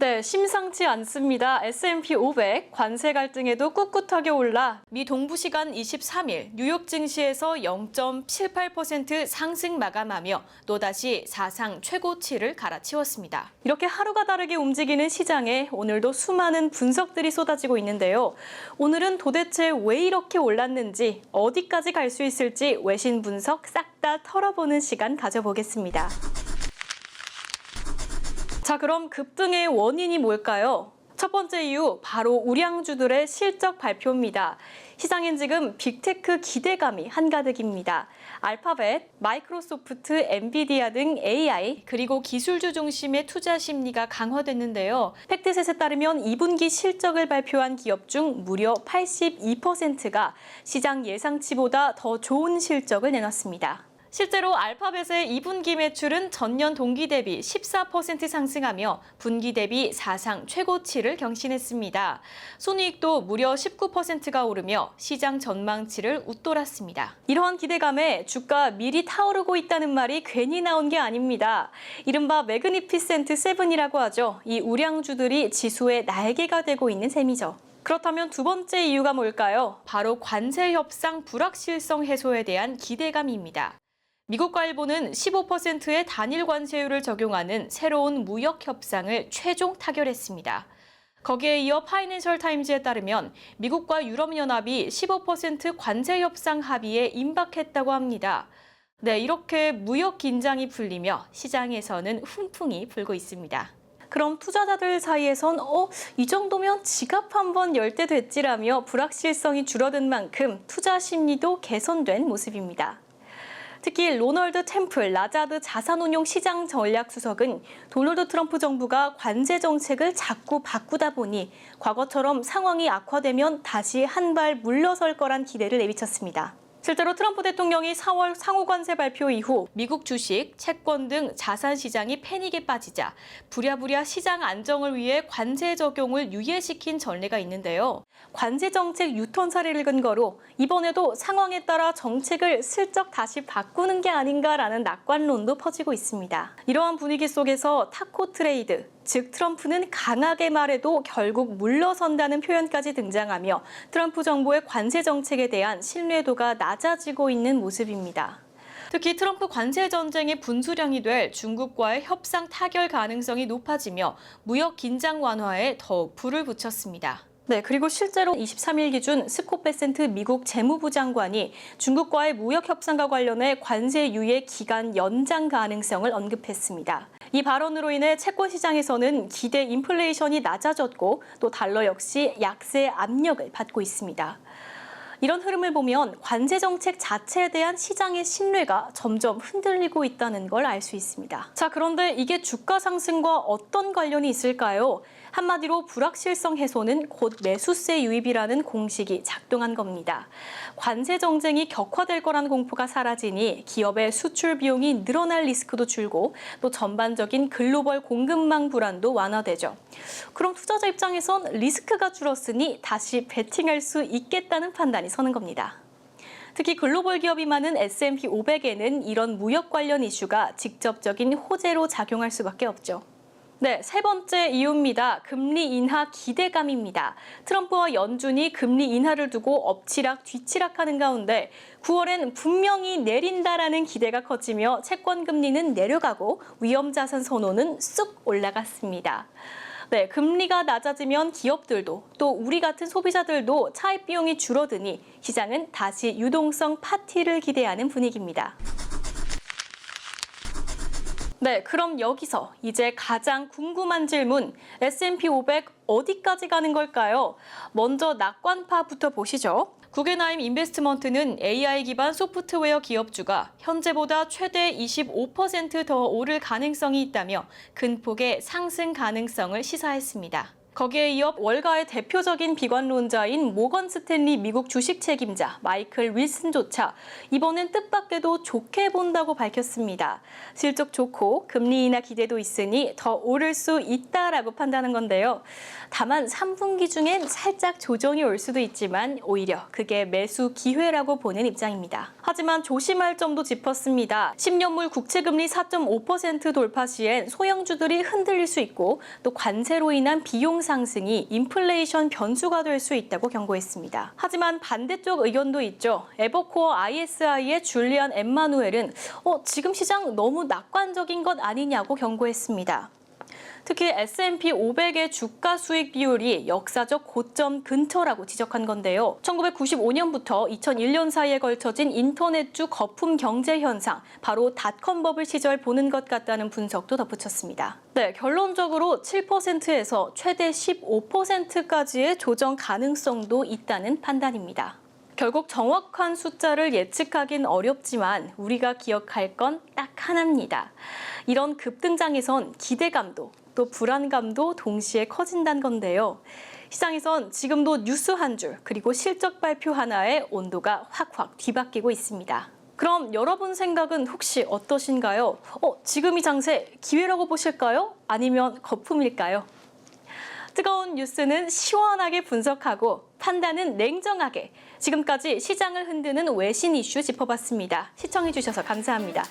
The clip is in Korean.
네, 심상치 않습니다. S&P 500 관세 갈등에도 꿋꿋하게 올라 미 동부 시간 23일 뉴욕 증시에서 0.78% 상승 마감하며 또다시 사상 최고치를 갈아치웠습니다. 이렇게 하루가 다르게 움직이는 시장에 오늘도 수많은 분석들이 쏟아지고 있는데요. 오늘은 도대체 왜 이렇게 올랐는지, 어디까지 갈 수 있을지 외신 분석 싹 다 털어보는 시간 가져보겠습니다. 자, 그럼 급등의 원인이 뭘까요? 첫 번째 이유, 바로 우량주들의 실적 발표입니다. 시장엔 지금 빅테크 기대감이 한가득입니다. 알파벳, 마이크로소프트, 엔비디아 등 AI, 그리고 기술주 중심의 투자 심리가 강화됐는데요. 팩트셋에 따르면 2분기 실적을 발표한 기업 중 무려 82%가 시장 예상치보다 더 좋은 실적을 내놨습니다. 실제로 알파벳의 2분기 매출은 전년 동기 대비 14% 상승하며 분기 대비 사상 최고치를 경신했습니다. 손익도 무려 19%가 오르며 시장 전망치를 웃돌았습니다. 이러한 기대감에 주가 미리 타오르고 있다는 말이 괜히 나온 게 아닙니다. 이른바 매그니피센트 세븐이라고 하죠. 이 우량주들이 지수의 날개가 되고 있는 셈이죠. 그렇다면 두 번째 이유가 뭘까요? 바로 관세 협상 불확실성 해소에 대한 기대감입니다. 미국과 일본은 15%의 단일 관세율을 적용하는 새로운 무역 협상을 최종 타결했습니다. 거기에 이어 파이낸셜 타임즈에 따르면 미국과 유럽연합이 15% 관세 협상 합의에 임박했다고 합니다. 네, 이렇게 무역 긴장이 풀리며 시장에서는 훈풍이 불고 있습니다. 그럼 투자자들 사이에선 이 정도면 지갑 한번 열 때 됐지라며 불확실성이 줄어든 만큼 투자 심리도 개선된 모습입니다. 특히 로널드 템플 라자드 자산운용 시장 전략 수석은 도널드 트럼프 정부가 관세 정책을 자꾸 바꾸다 보니 과거처럼 상황이 악화되면 다시 한 발 물러설 거란 기대를 내비쳤습니다. 실제로 트럼프 대통령이 4월 상호관세 발표 이후 미국 주식, 채권 등 자산 시장이 패닉에 빠지자 부랴부랴 시장 안정을 위해 관세 적용을 유예시킨 전례가 있는데요. 관세 정책 유턴 사례를 근거로 이번에도 상황에 따라 정책을 슬쩍 다시 바꾸는 게 아닌가라는 낙관론도 퍼지고 있습니다. 이러한 분위기 속에서 타코 트레이드, 즉 트럼프는 강하게 말해도 결국 물러선다는 표현까지 등장하며 트럼프 정부의 관세 정책에 대한 신뢰도가 낮아지고 있는 모습입니다. 특히 트럼프 관세 전쟁의 분수령이 될 중국과의 협상 타결 가능성이 높아지며 무역 긴장 완화에 더욱 불을 붙였습니다. 네, 그리고 실제로 23일 기준 스콧 베센트 미국 재무부 장관이 중국과의 무역 협상과 관련해 관세 유예 기간 연장 가능성을 언급했습니다. 이 발언으로 인해 채권 시장에서는 기대 인플레이션이 낮아졌고 또 달러 역시 약세 압력을 받고 있습니다. 이런 흐름을 보면 관세 정책 자체에 대한 시장의 신뢰가 점점 흔들리고 있다는 걸 알 수 있습니다. 자, 그런데 이게 주가 상승과 어떤 관련이 있을까요? 한마디로 불확실성 해소는 곧 매수세 유입이라는 공식이 작동한 겁니다. 관세 정쟁이 격화될 거란 공포가 사라지니 기업의 수출 비용이 늘어날 리스크도 줄고 또 전반적인 글로벌 공급망 불안도 완화되죠. 그럼 투자자 입장에선 리스크가 줄었으니 다시 베팅할 수 있겠다는 판단이 서는 겁니다. 특히 글로벌 기업이 많은 S&P 500에는 이런 무역 관련 이슈가 직접적인 호재로 작용할 수밖에 없죠. 네, 세 번째 이유입니다. 금리 인하 기대감입니다. 트럼프와 연준이 금리 인하를 두고 엎치락 뒤치락하는 가운데 9월엔 분명히 내린다라는 기대가 커지며 채권 금리는 내려가고 위험자산 선호는 쑥 올라갔습니다. 네, 금리가 낮아지면 기업들도 또 우리 같은 소비자들도 차입 비용이 줄어드니 시장은 다시 유동성 파티를 기대하는 분위기입니다. 네, 그럼 여기서 이제 가장 궁금한 질문, S&P 500 어디까지 가는 걸까요? 먼저 낙관파부터 보시죠. 구겐하임 인베스트먼트는 AI 기반 소프트웨어 기업주가 현재보다 최대 25% 더 오를 가능성이 있다며 큰 폭의 상승 가능성을 시사했습니다. 거기에 이어 월가의 대표적인 비관론자인 모건 스탠리 미국 주식 책임자 마이클 윌슨조차 이번엔 뜻밖에도 좋게 본다고 밝혔습니다. 실적 좋고 금리 인하 기대도 있으니 더 오를 수 있다라고 판단한 건데요. 다만 3분기 중엔 살짝 조정이 올 수도 있지만 오히려 그게 매수 기회라고 보는 입장입니다. 하지만 조심할 점도 짚었습니다. 10년물 국채금리 4.5% 돌파 시엔 소형주들이 흔들릴 수 있고 또 관세로 인한 비용 상승이 인플레이션 변수가 될 수 있다고 경고했습니다. 하지만 반대쪽 의견도 있죠. 에버코어 ISI의 줄리안 엠마누엘은 지금 시장 너무 낙관적인 것 아니냐고 경고했습니다. 특히 S&P 500의 주가 수익 비율이 역사적 고점 근처라고 지적한 건데요. 1995년부터 2001년 사이에 걸쳐진 인터넷주 거품 경제 현상, 바로 닷컴 버블 시절 보는 것 같다는 분석도 덧붙였습니다. 네, 결론적으로 7%에서 최대 15%까지의 조정 가능성도 있다는 판단입니다. 결국 정확한 숫자를 예측하긴 어렵지만 우리가 기억할 건 딱 하나입니다. 이런 급등장에선 기대감도 또 불안감도 동시에 커진다는 건데요. 시장에선 지금도 뉴스 한 줄 그리고 실적 발표 하나에 온도가 확확 뒤바뀌고 있습니다. 그럼 여러분 생각은 혹시 어떠신가요? 지금 이 장세 기회라고 보실까요? 아니면 거품일까요? 뜨거운 뉴스는 시원하게 분석하고 판단은 냉정하게. 지금까지 시장을 흔드는 외신 이슈 짚어봤습니다. 시청해주셔서 감사합니다.